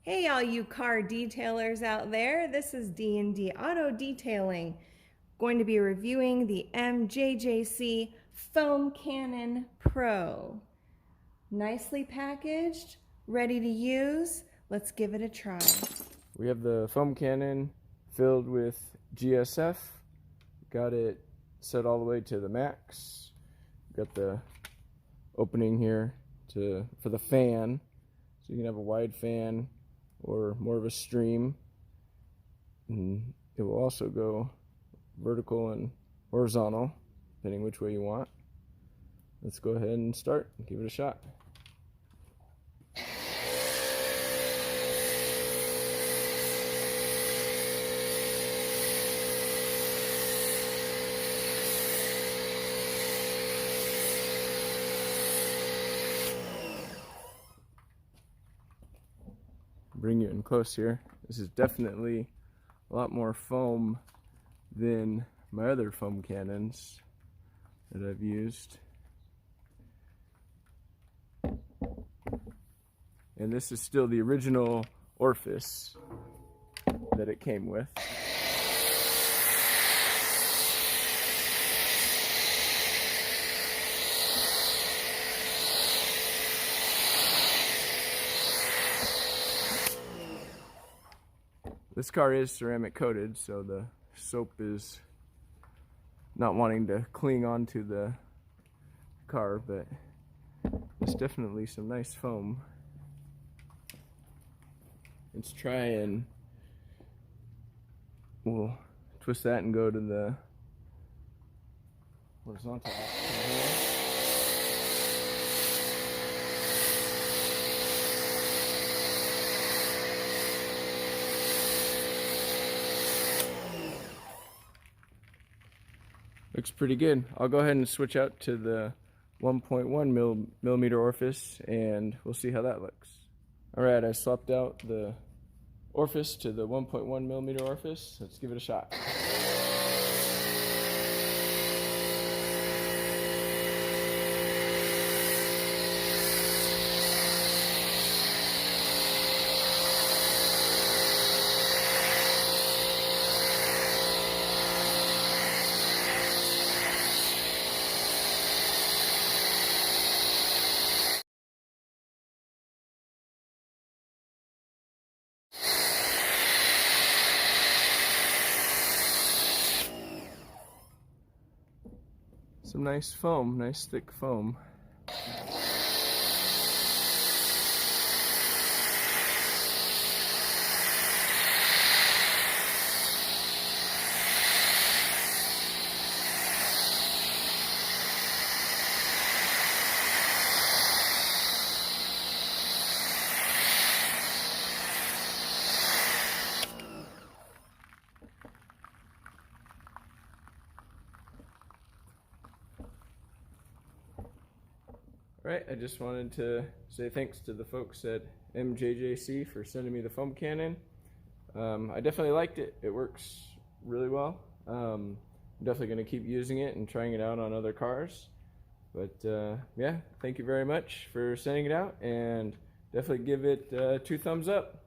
Hey all you car detailers out there, this is D&D Auto Detailing. Going to be reviewing the MJJC Foam Cannon Pro. Nicely packaged, ready to use. Let's give it a try. We have the foam cannon filled with GSF. Got it set all the way to the max. Got the opening here for the fan, so you can have a wide fan or more of a stream. And it will also go vertical and horizontal, depending which way you want. Let's go ahead and start and give it a shot. Bring you in close here. This is definitely a lot more foam than my other foam cannons that I've used. And this is still the original orifice that it came with. This car is ceramic coated, so the soap is not wanting to cling onto the car, but there's definitely some nice foam. Let's try and we'll twist that and go to the horizontal option here. Looks pretty good. I'll go ahead and switch out to the 1.1 millimeter orifice and we'll see how that looks. Alright, I swapped out the orifice to the 1.1 millimeter orifice. Let's give it a shot. Some nice foam, nice thick foam. Alright, I just wanted to say thanks to the folks at MJJC for sending me the foam cannon. I definitely liked it. It works really well. I'm definitely going to keep using it and trying it out on other cars. But yeah, thank you very much for sending it out, and definitely give it 2 thumbs up.